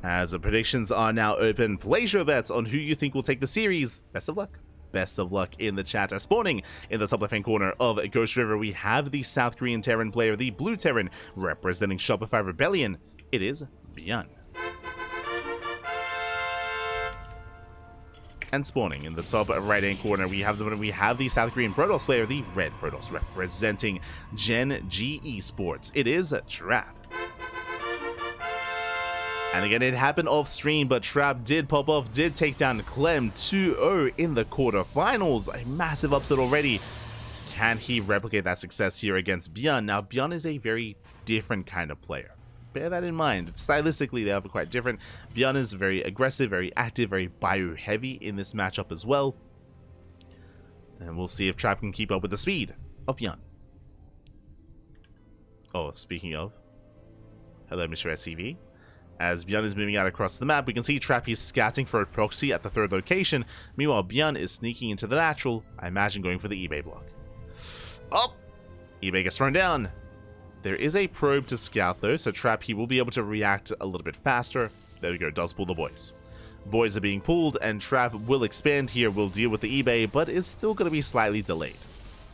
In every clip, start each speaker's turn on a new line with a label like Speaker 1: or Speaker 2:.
Speaker 1: As the predictions are now open, place your bets on who you think will take the series. Best of luck. Best of luck in the chat. Spawning in the top left-hand corner of Ghost River, we have the South Korean Terran player, the Blue Terran, representing Shopify Rebellion. It is ByuN. And spawning in the top right-hand corner, we have the South Korean Protoss player, the Red Protoss, representing Gen G Esports. It is Trap. And again, it happened off stream, but Trap did pop off, did take down Clem 2-0 in the quarterfinals. A massive upset already. Can he replicate that success here against ByuN? Now, ByuN is a very different kind of player. Bear that in mind. Stylistically, they are quite different. ByuN is very aggressive, very active, very ByuN heavy in this matchup as well. And we'll see if Trap can keep up with the speed of ByuN. Oh, speaking of, hello, Mr. SCV. As ByuN is moving out across the map, we can see Trap is scouting for a proxy at the third location. Meanwhile, ByuN is sneaking into the natural, I imagine going for the eBay block. Oh! eBay gets thrown down. There is a probe to scout though, so Trap, he will be able to react a little bit faster. There we go, does pull the boys. Boys are being pulled, and Trap will expand here, will deal with the eBay, but is still going to be slightly delayed.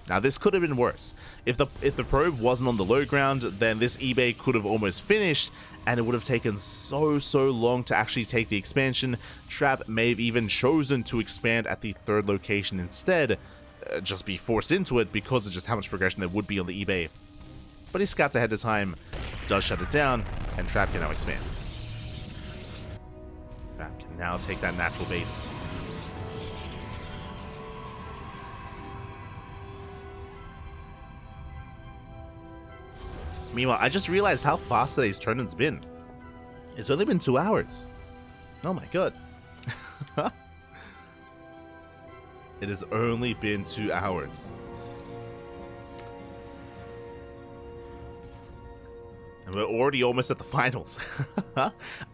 Speaker 1: Now, this could have been worse. If the probe wasn't on the low ground, then this eBay could have almost finished, and it would have taken so long to actually take the expansion. Trap may have even chosen to expand at the third location instead, just be forced into it because of just how much progression there would be on the eBay. But he scouts ahead of time, does shut it down, and Trap can now expand. Trap can now take that natural base. Meanwhile, I just realized how fast today's tournament's been. It's only been 2 hours. Oh my god. It has only been 2 hours. And we're already almost at the finals.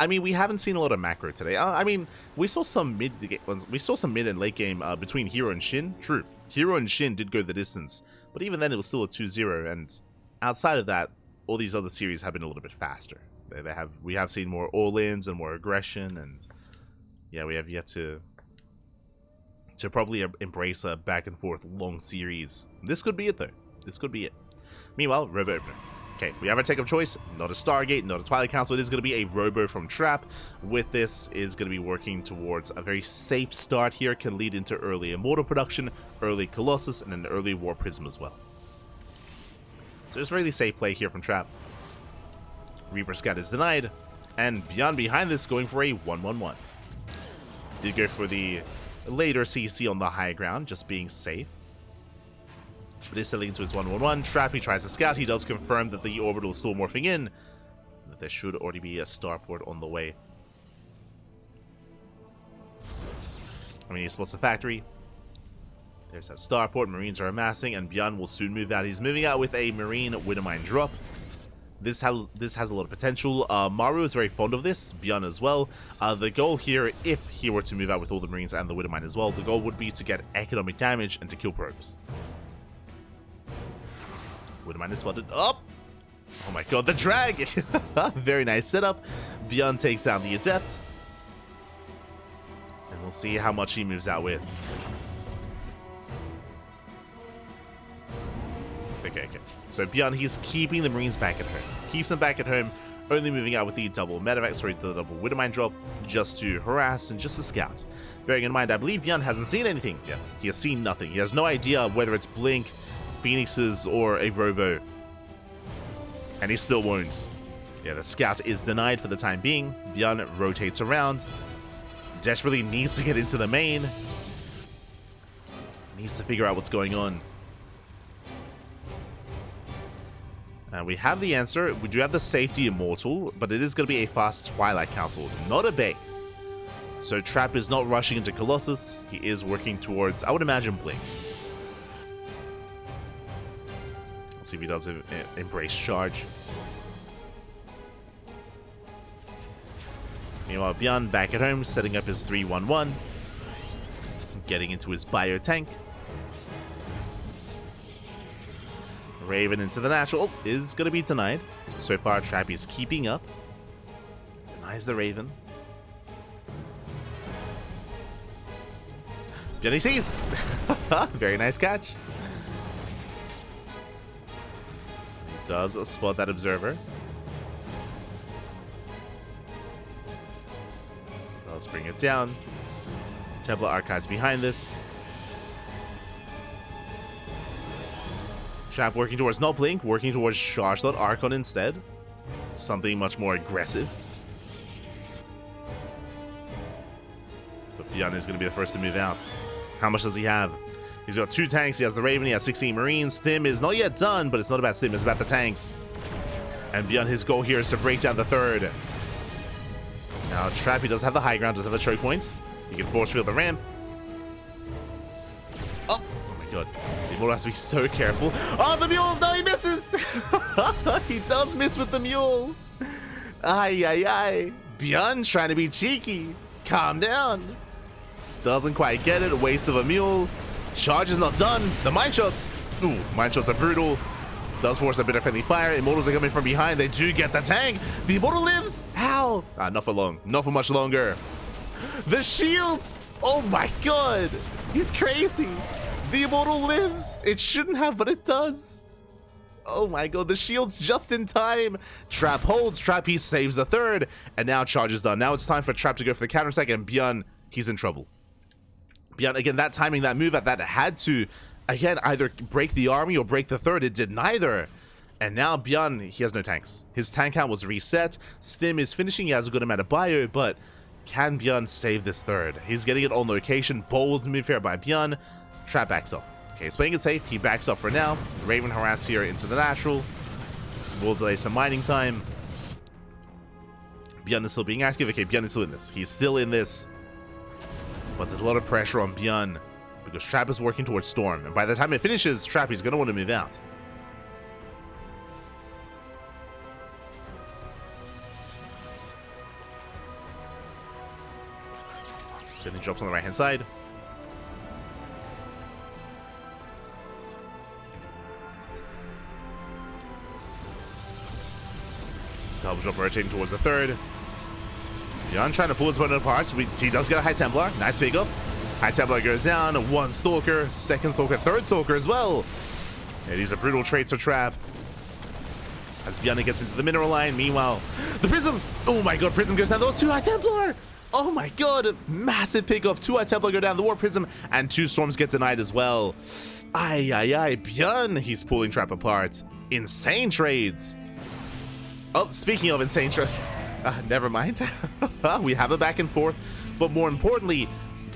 Speaker 1: I mean, we haven't seen a lot of macro today. I mean, we saw some mid and late game between Hero and Shin. True, Hero and Shin did go the distance, but even then it was still a 2-0. And outside of that, all these other series have been a little bit faster. We have seen more all-ins and more aggression, and yeah, we have yet to probably embrace a back and forth long series. This could be it though. This could be it. Meanwhile, Robo Opener. Okay, we have our take of choice. Not a Stargate, not a Twilight Council. It is going to be a Robo from Trap. With this, is going to be working towards a very safe start here. Can lead into early Immortal production, early Colossus, and an early War Prism as well. So it's really safe play here from Trap. Reaper Scout is denied, and ByuN behind this going for a 1-1-1. Did go for the later CC on the high ground, just being safe. But is settling into his 1-1-1. Trap, he tries to scout. He does confirm that the orbital is still morphing in, that there should already be a starport on the way. I mean, he spots the factory. There's that starport. Marines are amassing, and ByuN will soon move out. He's moving out with a Marine Widowmine drop. This has a lot of potential. Maru is very fond of this. ByuN as well. The goal here, if he were to move out with all the Marines and the Widowmine as well, the goal would be to get economic damage and to kill probes. Widowmine is spotted. Oh! Oh my god, the drag! Very nice setup. ByuN takes down the Adept. And we'll see how much he moves out with. Okay. So ByuN, he's keeping the Marines back at home. Keeps them back at home, only moving out with the double the double Widowmine drop, just to harass and just to scout. Bearing in mind, I believe ByuN hasn't seen anything yet. He has seen nothing. He has no idea whether it's Blink, Phoenixes, or a Robo. And he still won't. Yeah, the scout is denied for the time being. ByuN rotates around. Desperately needs to get into the main. Needs to figure out what's going on. We have the answer. We do have the safety Immortal, but it is going to be a fast Twilight Council, not a Bay. So Trap is not rushing into Colossus. He is working towards, I would imagine, Blink. Let's see if he does embrace charge. Meanwhile, ByuN back at home, setting up his 3-1-1. Getting into his bio tank. Raven into the natural is going to be denied. So far, Trap is keeping up. Denies the Raven. ByuN sees. Very nice catch. Does spot that observer. Let's bring it down. Templar Archives behind this. Trap working towards no blink, working towards charge that Archon instead. Something much more aggressive. But ByuN is going to be the first to move out. How much does he have? He's got 2 tanks, he has the Raven, he has 16 Marines. Stim is not yet done, but it's not about Stim, it's about the tanks. And ByuN, his goal here is to break down the third. Now, Trap, he does have the high ground, does have a choke point. He can force field the ramp. Oh my god. The Immortal has to be so careful. Oh, the mule! No, he misses! He does miss with the mule. Ay, ay, ay. ByuN trying to be cheeky. Calm down. Doesn't quite get it. A waste of a mule. Charge is not done. The mine shots. Ooh, mine shots are brutal. Does force a bit of friendly fire. Immortals are coming from behind. They do get the tank. The Immortal lives. How? Not for long. Not for much longer. The shields. Oh my god. He's crazy. The Immortal lives. It shouldn't have, but it does. Oh my god. The shields just in time. Trap holds. Trap, he saves the third. And now charge is done. Now it's time for Trap to go for the counter attack. And ByuN, he's in trouble. ByuN, again, that timing, that move, that had to... Again, either break the army or break the third. It did neither. And now ByuN, he has no tanks. His tank count was reset. Stim is finishing. He has a good amount of bio, but can ByuN save this third? He's getting it on location. Bold move here by ByuN. Trap backs up. Okay, he's playing it safe. He backs up for now. Raven harass here into the natural. Will delay some mining time. ByuN is still being active. Okay, ByuN is still in this. He's still in this. But there's a lot of pressure on ByuN, because Trap is working towards Storm, and by the time it finishes, Trap is going to want to move out. Then he drops on the right hand side. Double jump rotating towards the third. ByuN trying to pull his opponent apart. So he does get a High Templar. Nice pickup. High Templar goes down. 1 Stalker, 2nd Stalker, 3rd Stalker as well. Yeah, these are brutal traits for Trap. As ByuN gets into the mineral line. Meanwhile, the Prism. Oh my god, Prism goes down. Those 2 High Templar. Oh my god, massive pickup. 2 High Templar go down. The War Prism and 2 Storms get denied as well. Ay, ay, ay. ByuN, he's pulling Trap apart. Insane trades. Oh, speaking of insane trades. Never mind. We have a back and forth. But more importantly,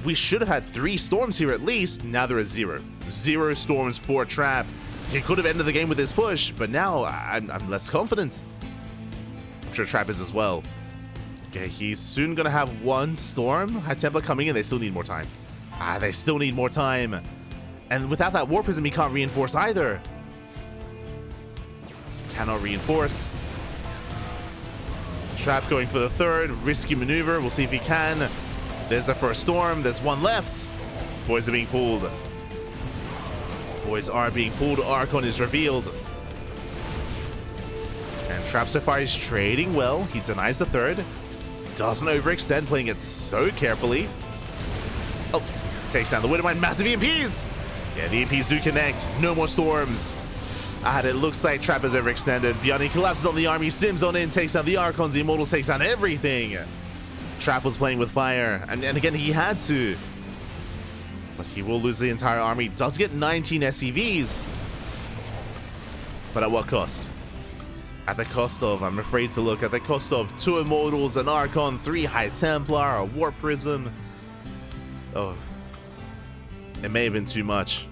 Speaker 1: we should have had 3 Storms here at least. Now there is 0. 0 Storms for Trap. He could have ended the game with his push, but now I'm less confident. I'm sure Trap is as well. Okay, he's soon going to have 1 Storm. High Templar coming in. They still need more time. They still need more time. And without that War Prism, he can't reinforce either. Cannot reinforce. Trap going for the third. Risky maneuver. We'll see if he can. There's the first Storm. There's 1 left. Boys are being pulled. Boys are being pulled. Archon is revealed. And Trap so far is trading well. He denies the third. Doesn't overextend, playing it so carefully. Oh, takes down the Widowmine. Massive EMPs. Yeah, the EMPs do connect. No more Storms. And it looks like Trap is overextended. ByuN collapses on the army. Stims on in, takes down the Archons. The Immortals takes down everything. Trap was playing with fire. And again, he had to. But he will lose the entire army. Does get 19 SCVs. But at what cost? At the cost of, I'm afraid to look, at the cost of 2 Immortals, an Archon, 3 High Templar, a War Prism. Oh. It may have been too much.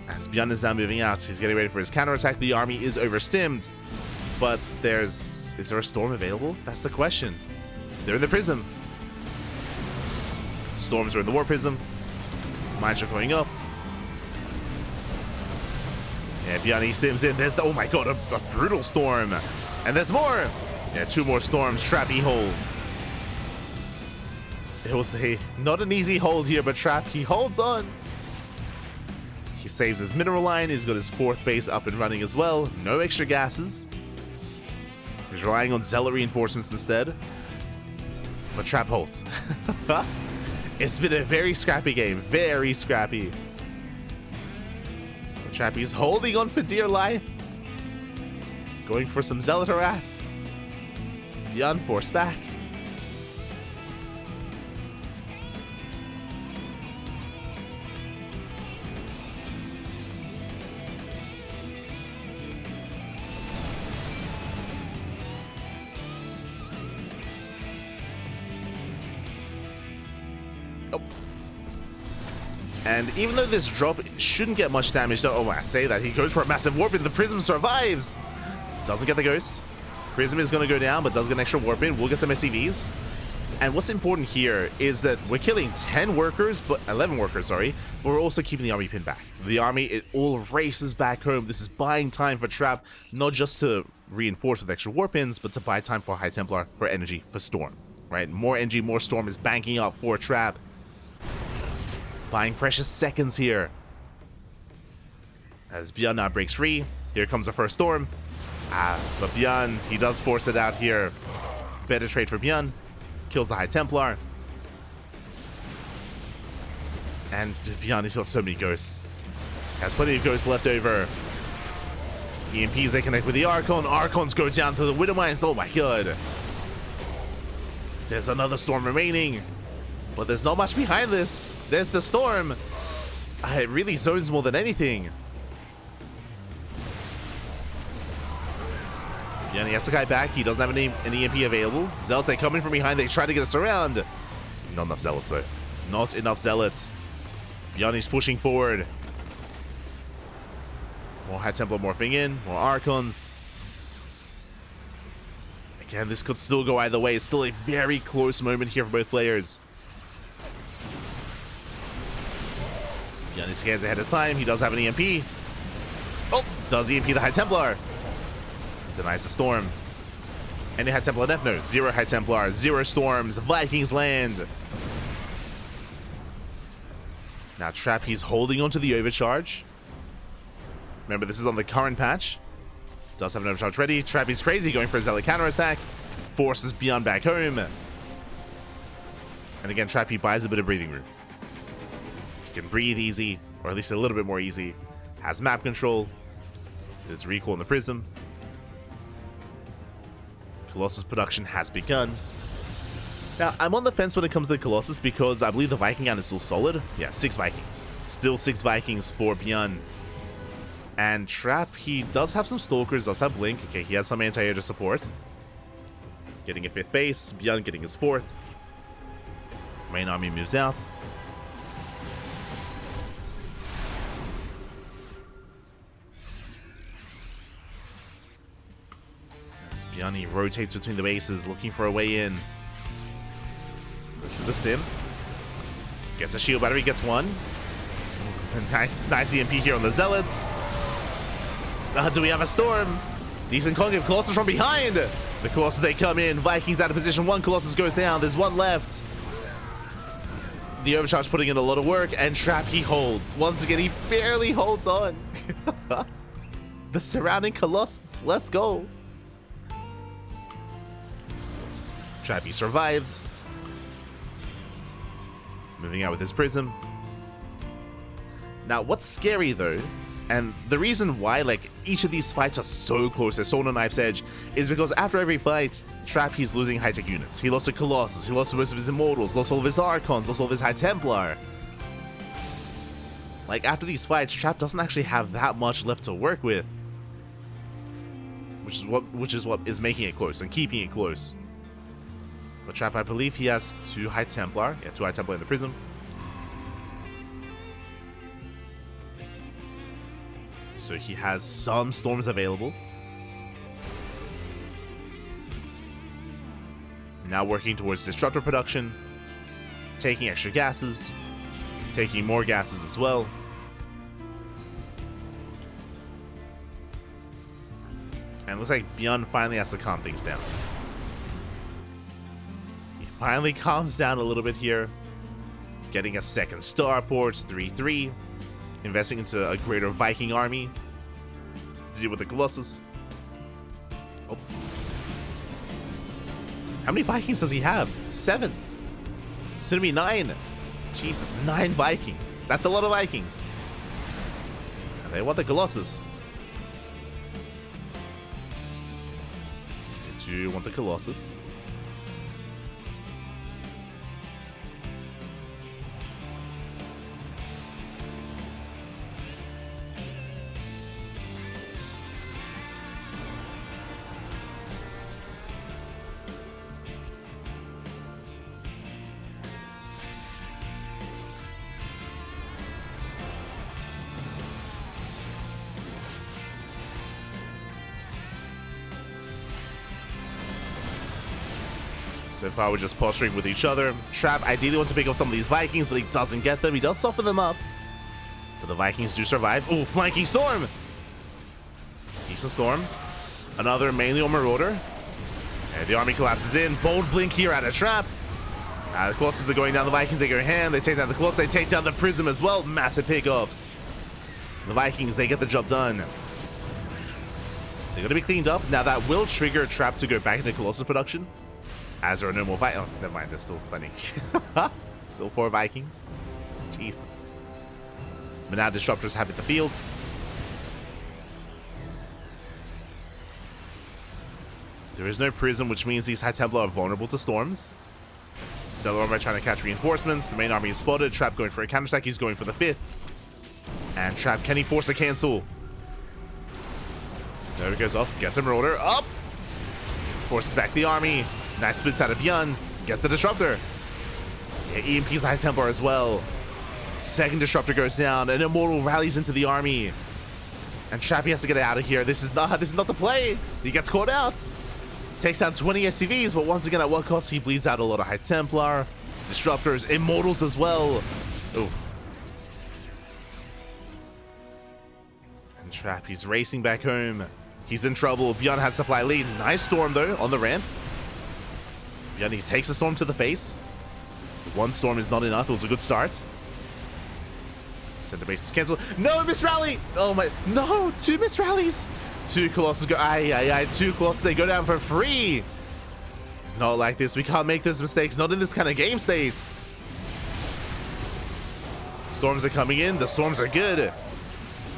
Speaker 1: As ByuN is now moving out, he's getting ready for his counterattack. The army is overstimmed, but is there a Storm available? That's the question. They're in the Prism. Storms are in the War Prism. Mines are going up. Yeah, ByuN stims in. There's the, oh my god, a brutal Storm. And there's more. Yeah, 2 more Storms. Trap, he holds. It was not an easy hold here, but Trap, he holds on. He saves his mineral line. He's got his 4th base up and running as well. No extra gases. He's relying on Zealot reinforcements instead. But Trap holds. It's been a very scrappy game. Very scrappy. Trappy's holding on for dear life. Going for some Zealot harass. ByuN forced back. And even though this drop shouldn't get much damage, oh, I say that, he goes for a massive warp in. The Prism survives. Doesn't get the Ghost. Prism is going to go down, but does get an extra warp in. We'll get some SCVs. And what's important here is that we're killing 11 workers, sorry, but we're also keeping the army pinned back. The army, it all races back home. This is buying time for Trap, not just to reinforce with extra warp ins, but to buy time for High Templar, for energy, for Storm, right? More energy, more Storm is banking up for Trap. Buying precious seconds here. As ByuN now breaks free. Here comes the first Storm. But ByuN, he does force it out here. Better trade for ByuN. Kills the High Templar. And ByuN, he's got so many ghosts. Has plenty of ghosts left over. EMPs, they connect with the Archon. Archons go down to the Widow Mines. Oh my god. There's another Storm remaining. But there's not much behind this. There's the Storm. It really zones more than anything. Yeah, he has the guy back. He doesn't have an EMP available. Zealots, they come in from behind. They try to get us around. Not enough Zealots, though. Not enough Zealots. ByuN is pushing forward. More High Templar morphing in. More Archons. Again, this could still go either way. It's still a very close moment here for both players. ByuN scans ahead of time. He does have an EMP. Oh, does EMP the High Templar. Denies the Storm. Any High Templar left? No. 0 High Templar. 0 Storms. Vikings land. Now Trap, he's holding on to the overcharge. Remember, this is on the current patch. Does have an overcharge ready. Trap is crazy, going for a Zealot counterattack. Forces ByuN back home. And again, Trap, he buys a bit of breathing room. He can breathe easy, or at least a little bit more easy. Has map control. There's recall in the Prism. Colossus production has begun. Now, I'm on the fence when it comes to the Colossus because I believe the Viking count is still solid. Yeah, 6 Vikings. Still 6 Vikings for ByuN. And Trap, he does have some Stalkers, does have Blink. Okay, he has some anti-air to support. Getting a 5th base. ByuN getting his 4th. Main army moves out. ByuN, he rotates between the bases, looking for a way in. Goes for the stim. Gets a shield battery, gets one. Nice EMP here on the Zealots. Do we have a Storm? Decent concave. Colossus from behind. The Colossus, they come in. Vikings out of position. One Colossus goes down. There's one left. The overcharge putting in a lot of work, and Trap, he holds. Once again, he barely holds on. The surrounding Colossus. Let's go. Trappy survives. Moving out with his Prism. Now, what's scary though, and the reason why like each of these fights are so close, they're so on a knife's edge, is because after every fight, Trap, he's losing high-tech units. He lost a Colossus, he lost most of his Immortals, lost all of his Archons, lost all of his High Templar. Like, after these fights, Trap doesn't actually have that much left to work with. Which is what is making it close and keeping it close. But Trap, I believe he has 2 High Templar. Yeah, 2 High Templar in the Prism. So he has some Storms available. Now working towards Disruptor production. Taking extra gases. Taking more gases as well. And it looks like ByuN finally has to calm things down. Finally calms down a little bit here. Getting a second starport, 3-3. Investing into a greater Viking army to deal with the Colossus. Oh. How many Vikings does he have? 7. Soon to be 9. Jesus, 9 Vikings. That's a lot of Vikings. And they want the Colossus. Did you want the Colossus? So far, we're just posturing with each other. Trap ideally wants to pick up some of these Vikings, but he doesn't get them. He does soften them up. But the Vikings do survive. Ooh, flanking Storm! Decent Storm. Another mainly on Marauder. And the army collapses in. Bold blink here out of Trap. The Colossus are going down. The Vikings, they go hand. They take down the Colossus. They take down the Prism as well. Massive pickoffs. The Vikings, they get the job done. They're going to be cleaned up. Now, that will trigger Trap to go back into Colossus production. As there are no more Vikings. Oh, never mind. There's still plenty. Still 4 Vikings. Jesus. But now Disruptors have hit the field. There is no Prism, which means these High Templar are vulnerable to storms. Stellar Armor trying to catch reinforcements. The main army is spotted. Trap going for a counterattack. He's going for the 5th. And Trap, can he force a cancel? There he goes off. Gets a Marauder. Up! Forces back the army. Nice splits out of ByuN. Gets the Disruptor. Yeah, EMP's High Templar as well. Second Disruptor goes down. An Immortal rallies into the army. And Trappy has to get out of here. This is not the play. He gets caught out. Takes down 20 SCVs, but once again, at what cost? He bleeds out a lot of High Templar. Disruptors, Immortals as well. Oof. And Trappy's racing back home. He's in trouble. ByuN has to fly lead. Nice Storm, though, on the ramp. ByuN, he takes a Storm to the face. One Storm is not enough. It was a good start. Center base is cancelled. No, miss rally! Oh my, no, 2 miss rallies. 2 Colossus go, 2 Colossus, they go down for free. Not like this. We can't make those mistakes. Not in this kind of game state. Storms are coming in. The Storms are good.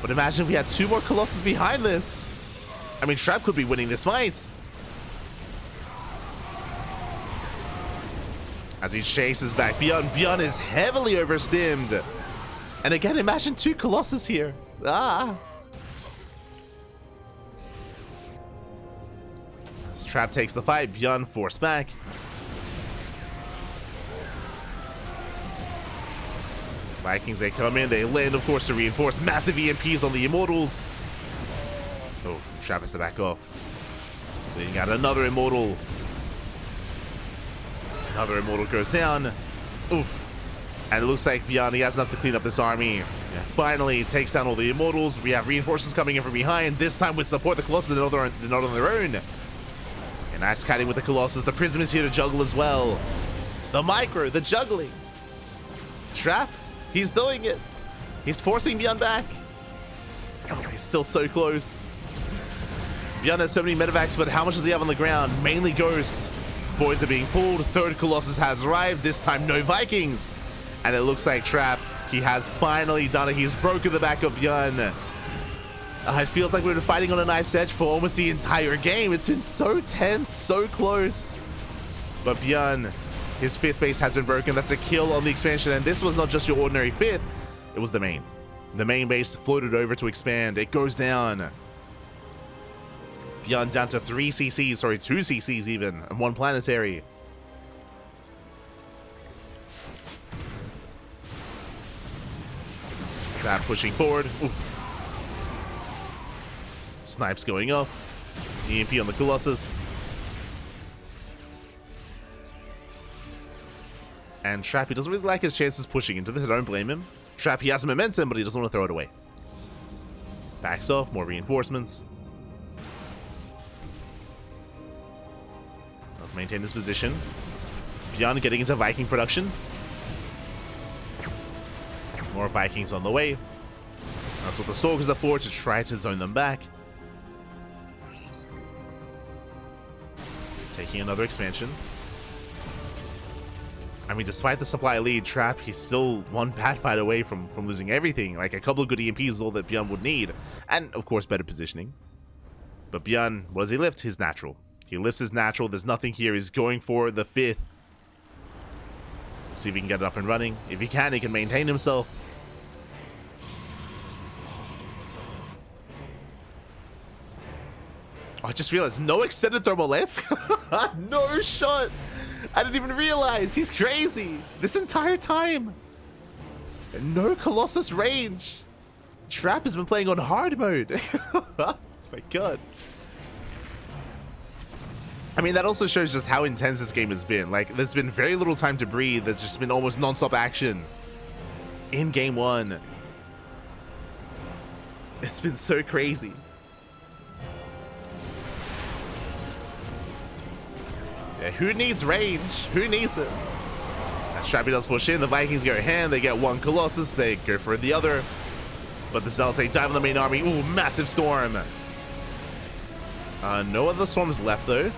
Speaker 1: But imagine if we had 2 more Colossus behind this. I mean, Trap could be winning this fight. As he chases back ByuN. ByuN is heavily overstimmed. And again, imagine 2 Colossus here. Ah. As Trap takes the fight, ByuN forced back. Vikings, they come in. They land, of course, to reinforce. Massive EMPs on the Immortals. Oh, Trap has to back off. Leading out another Immortal. Another Immortal goes down. Oof. And it looks like ByuN, he has enough to clean up this army. Yeah, finally, takes down all the Immortals. We have reinforcements coming in from behind. This time with support. The Colossus, they're not on their own. And nice kiting with the Colossus. The Prism is here to juggle as well. The micro, the juggling. Trap, he's doing it. He's forcing ByuN back. Oh, it's still so close. ByuN has so many medevacs, but how much does he have on the ground? Mainly Ghost. Boys are being pulled. 3rd Colossus has arrived. This time, no Vikings. And it looks like Trap, he has finally done it. He's broken the back of ByuN. It feels like we've been fighting on a knife's edge for almost the entire game. It's been so tense, so close. But ByuN, his 5th base has been broken. That's a kill on the expansion. And this was not just your ordinary 5th. It was the main. The main base floated over to expand. It goes down. ByuN down to 3 CCs, sorry, 2 CCs even, and 1 planetary. Trap pushing forward. Oof. Snipes going up. EMP on the Colossus. And Trap, he doesn't really like his chances pushing into this. I don't blame him. Trap, he has momentum, but he doesn't want to throw it away. Backs off, more reinforcements. Let's maintain this position. ByuN getting into Viking production. More Vikings on the way. That's what the Stalkers are for, to try to zone them back. Taking another expansion. I mean, despite the supply lead, Trap, he's still one bad fight away from losing everything. Like, a couple of good EMPs is all that ByuN would need. And, of course, better positioning. But ByuN, what does he lift? His natural. He lifts his natural. There's nothing here. He's going for the 5th. See if he can get it up and running. If he can maintain himself. Oh, I just realized, no extended thermal lance? No shot! I didn't even realize. He's crazy. This entire time. No Colossus range. Trap has been playing on hard mode. Oh my god. I mean, that also shows just how intense this game has been. Like, there's been very little time to breathe. There's just been almost non-stop action in game 1. It's been so crazy. Yeah, who needs range? Who needs it? As Trappy does push in, the Vikings go hand. They get one Colossus. They go for the other. But the Zealots take dive on the main army. Ooh, massive storm. No other storms left, though.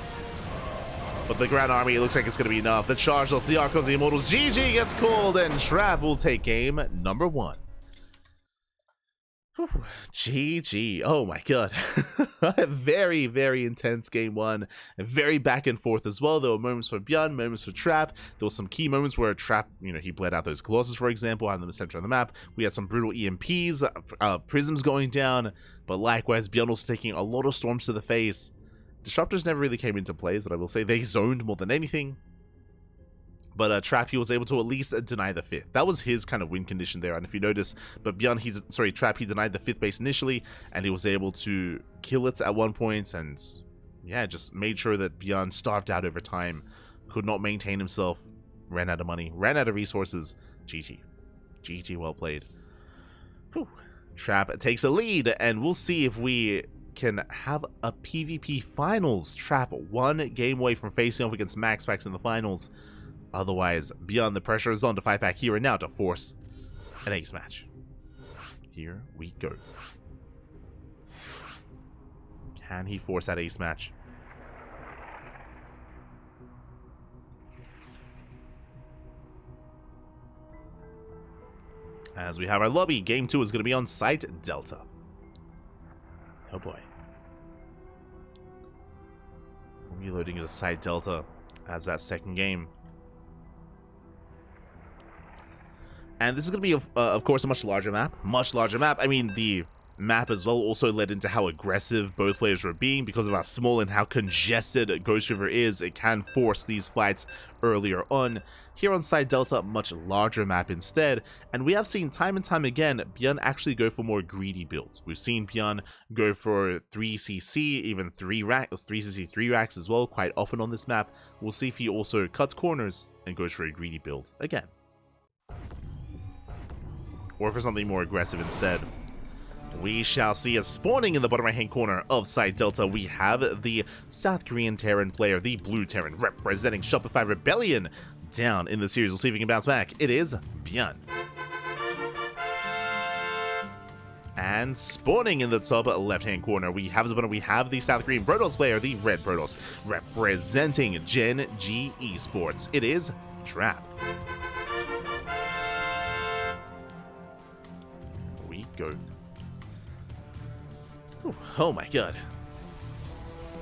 Speaker 1: But the Grand Army, it looks like it's going to be enough. The charge of the Archons, the Immortals. GG gets called, and Trap will take game number 1. Whew. GG. Oh my god. Very, very intense game 1. Very back and forth as well. There were moments for ByuN, moments for Trap. There were some key moments where Trap, you know, he bled out those Colossus, for example, out in the center of the map. We had some brutal EMPs, prisms going down. But likewise, ByuN was taking a lot of storms to the face. Disruptors never really came into play, but I will say they zoned more than anything. But Trap, he was able to at least deny the 5th. That was his kind of win condition there. And if you notice, but ByuN, Trap, he denied the 5th base initially, and he was able to kill it at one point, and yeah, just made sure that ByuN starved out over time, could not maintain himself, ran out of money, ran out of resources. GG. GG, well played. Whew. Trap takes a lead, and we'll see if we can have a PvP finals. Trap 1 game away from facing off against MaxPax in the finals. Otherwise, ByuN, the pressure is on to fight back here and now to force an ace match. Here we go. Can he force that ace match? As we have our lobby, game 2 is going to be on site Delta. Oh boy. Reloading into site Delta as that second game. And this is going to be, of course, a much larger map. Much larger map. I mean, the map as well also led into how aggressive both players were being because of how small and how congested Ghost River is. It can force these fights earlier on. Here on side Delta, much larger map instead. And we have seen time and time again, ByuN actually go for more greedy builds. We've seen ByuN go for 3cc, even 3cc 3 racks as well, quite often on this map. We'll see if he also cuts corners and goes for a greedy build again. Or for something more aggressive instead. We shall see. As spawning in the bottom right hand corner of side Delta, we have the South Korean Terran player, the Blue Terran, representing Shopify Rebellion down in the series. We'll see if he can bounce back. It is ByuN. And spawning in the top left hand corner, we have the South Korean Protoss player, the Red Protoss, representing Gen G Esports. It is Trap. Go. Ooh, oh my god.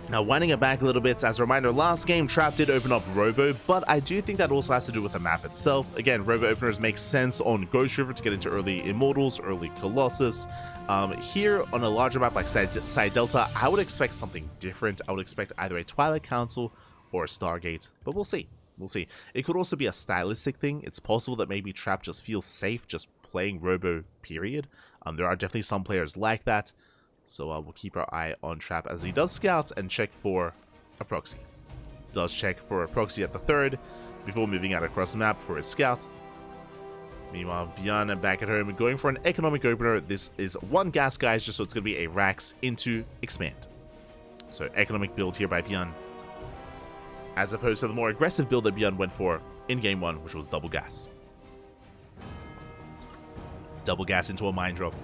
Speaker 1: Now, winding it back a little bit, as a reminder, last game Trap did open up Robo, but I do think that also has to do with the map itself. Again, Robo openers make sense on Ghost River to get into early Immortals, early Colossus. Here on a larger map like side Delta, I would expect something different. I would expect either a Twilight Council or a Stargate, but we'll see. We'll see. It could also be a stylistic thing. It's possible that maybe Trap just feels safe just playing Robo, period. There are definitely some players like that, so we'll keep our eye on Trap as he does scout and check for a proxy. Does check for a proxy at the 3rd before moving out across the map for his scout. Meanwhile, ByuN back at home going for an economic opener. This is 1 gas, guys, just so it's going to be a Rax into Expand. So economic build here by ByuN, as opposed to the more aggressive build that ByuN went for in game 1, which was double gas. Double gas into a mine drop.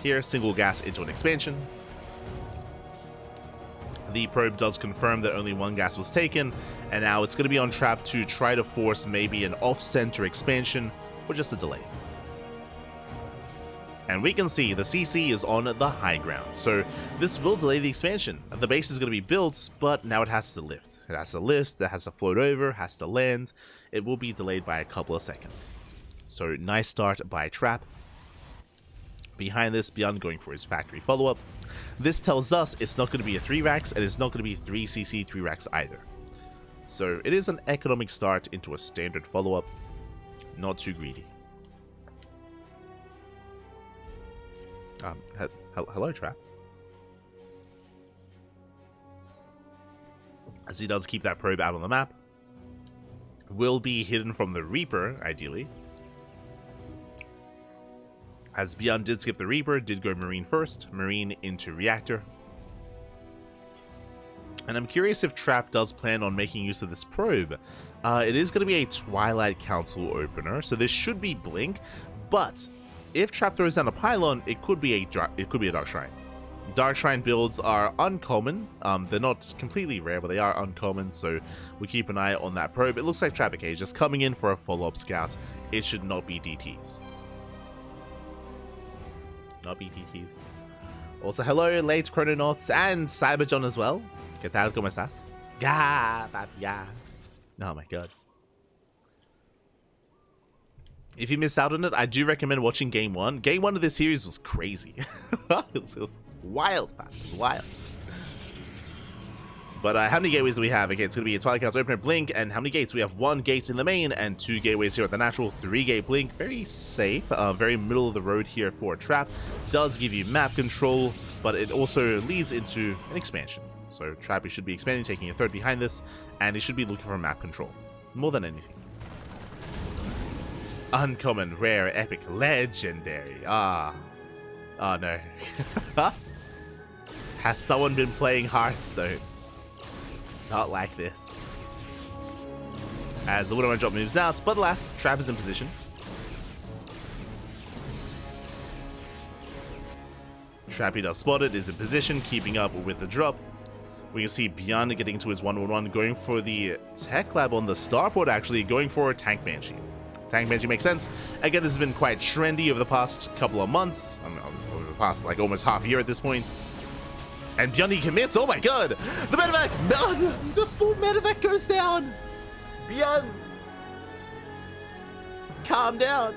Speaker 1: Here, single gas into an expansion. The probe does confirm that only one gas was taken, and now it's going to be on Trap to try to force maybe an off-center expansion or just a delay. And we can see the CC is on the high ground, so this will delay the expansion. The base is going to be built, but now it has to lift. It has to lift, it has to float over, has to land. It will be delayed by a couple of seconds. So nice start by Trap. Behind this, ByuN going for his factory follow-up. This tells us it's not going to be a 3 racks, and it's not going to be 3 CC 3 racks either. So it is an economic start into a standard follow-up. Not too greedy. Hello, Trap. As he does keep that probe out on the map. Will be hidden from the Reaper, ideally. As ByuN did skip the Reaper, did go Marine first. Marine into Reactor. And I'm curious if Trap does plan on making use of this probe. It is going to be a Twilight Council opener, so this should be Blink, but if Trap throws down a pylon, it could be a Dark Shrine. Dark Shrine builds are uncommon. They're not completely rare, but they are uncommon, so we keep an eye on that probe. It looks like Trap is just coming in for a follow-up scout. It should not be DTs. Not be DTs. Also, hello, late Chrononauts and Cyberjohn as well. ¿Qué tal? ¿Cómo estás? Ya, papi, ya. Oh my god. If you missed out on it, I do recommend watching Game 1. Game 1 of this series was crazy. it was wild, man. It was wild. But how many gateways do we have? Again, it's going to be a Twilight Council opener, Blink, and how many gates? We have 1 gate in the main and 2 gateways here at the natural. 3 gate Blink, very safe, very middle of the road here for a Trap. Does give you map control, but it also leads into an expansion. So Trap should be expanding, taking a 3rd behind this, and he should be looking for map control more than anything. Uncommon, rare, epic, legendary. Oh no. Has someone been playing Hearthstone? Not like this. As the Widow drop moves out, but alas, Trap is in position. Trappy does spot it, is in position, keeping up with the drop. We can see ByuN getting into his 1-1-1, going for the Tech Lab on the starport, actually, going for a Tank Banshee. Tank Banshee makes sense. Again, this has been quite trendy over the past couple of months. Over the past, like, almost half a year at this point. And ByuN commits. Oh my god! The medevac! No, the full medevac goes down! ByuN! Calm down.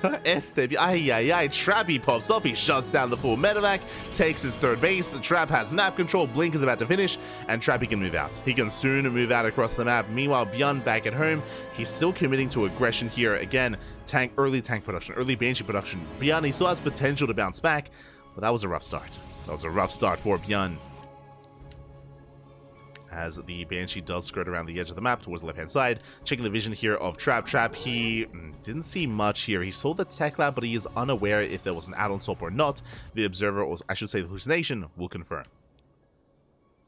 Speaker 1: Trappy pops off. He shuts down the full medevac, takes his 3rd base. The Trap has map control. Blink is about to finish, and Trappy can move out. He can soon move out across the map. Meanwhile, ByuN back at home. He's still committing to aggression here. Again, early tank production, early Banshee production. ByuN, he still has potential to bounce back, but that was a rough start. That was a rough start for ByuN. As the Banshee does skirt around the edge of the map towards the left-hand side. Checking the vision here of Trap. Trap, he didn't see much here. He saw the Tech Lab, but he is unaware if there was an add-on swap or not. The Observer, or I should say the Hallucination, will confirm.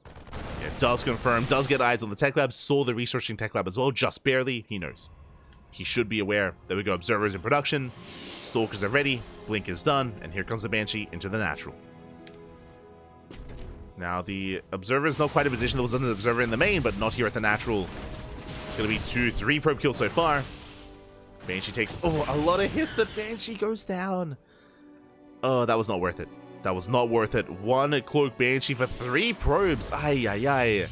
Speaker 1: It does confirm, does get eyes on the Tech Lab, saw the researching Tech Lab as well, just barely. He knows. He should be aware. There we go, Observers in production. Stalkers are ready. Blink is done, and here comes the Banshee into the natural. Now, the Observer is not quite in position. There was an Observer in the main, but not here at the natural. It's going to be 2-3 probe kills so far. Banshee takes, a lot of hits. The Banshee goes down. Oh, that was not worth it. That was not worth it. 1 Cloak Banshee for 3 probes. Ay.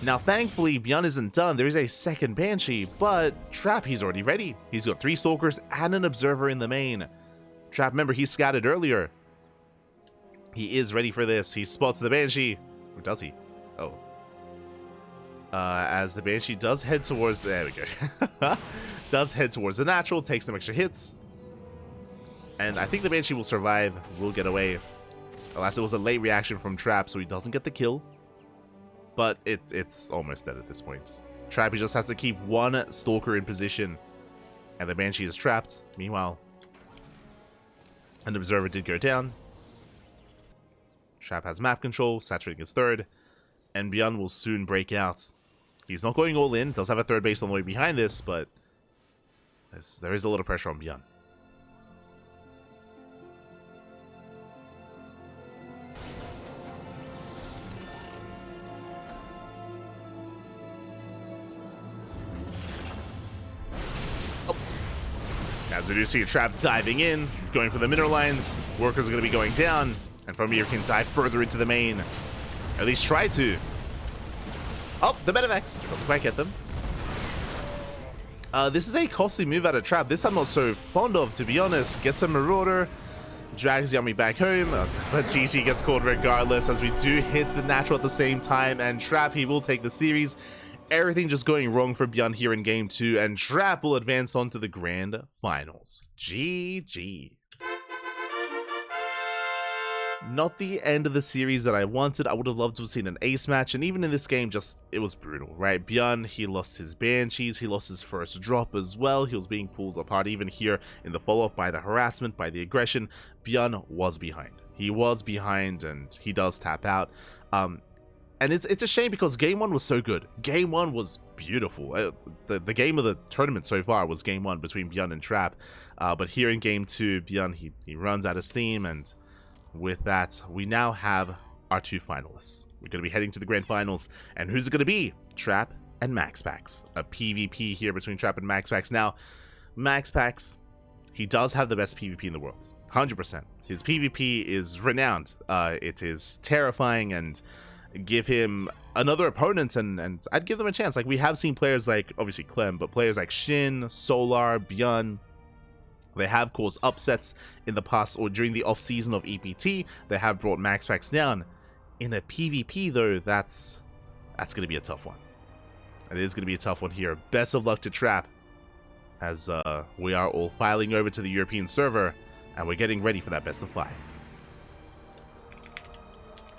Speaker 1: Now, thankfully, ByuN isn't done. There is a 2nd Banshee, but Trap, he's already ready. He's got 3 Stalkers and an Observer in the main. Trap, remember, he scattered earlier. He is ready for this. He spots the Banshee. Or does he? Oh. As the Banshee does head towards... There we go. Does head towards the natural. Takes some extra hits. And I think the Banshee will survive. Will get away. Alas, it was a late reaction from Trap, so he doesn't get the kill. But it's almost dead at this point. Trap, he just has to keep 1 Stalker in position. And the Banshee is trapped. Meanwhile, an Observer did go down. Trap has map control, saturating his 3rd, and ByuN will soon break out. He's not going all in, does have a 3rd base on the way behind this, but there is a little pressure on ByuN. As we do see Trap diving in, going for the mineral lines. Workers are going to be going down, and from here can dive further into the main. At least try to. Oh, the Medivacs doesn't quite get them. This is a costly move out of Trap. This I'm not so fond of, to be honest. Gets a Marauder, drags Yummy back home, but GG gets called regardless, as we do hit the natural at the same time, and Trap, he will take the series. Everything just going wrong for ByuN here in Game 2, and Trap will advance on to the Grand Finals. GG. Not the end of the series that I wanted. I would have loved to have seen an ace match, and even in this game, it was brutal, right? ByuN, he lost his Banshees, he lost his first drop as well. He was being pulled apart even here in the follow-up by the harassment, by the aggression. ByuN was behind. He was behind, and he does tap out. And it's a shame because Game 1 was so good. Game 1 was beautiful. The game of the tournament so far was Game 1 between ByuN and Trap. But here in Game 2, ByuN, he runs out of steam, and with that, we now have our 2 finalists. We're going to be heading to the Grand Finals, and who's it going to be? Trap and MaxPax. A PvP here between Trap and MaxPax. Now, MaxPax, he does have the best PvP in the world. 100%. His PvP is renowned. It is terrifying, and give him another opponent, and I'd give them a chance. Like, we have seen players like, obviously Clem, but players like Shin, Solar, ByuN, they have caused upsets in the past, or during the off-season of EPT. They have brought MaxPax down. In a PvP, though, that's going to be a tough one. It is going to be a tough one here. Best of luck to Trap, as we are all filing over to the European server, and we're getting ready for that best of 5.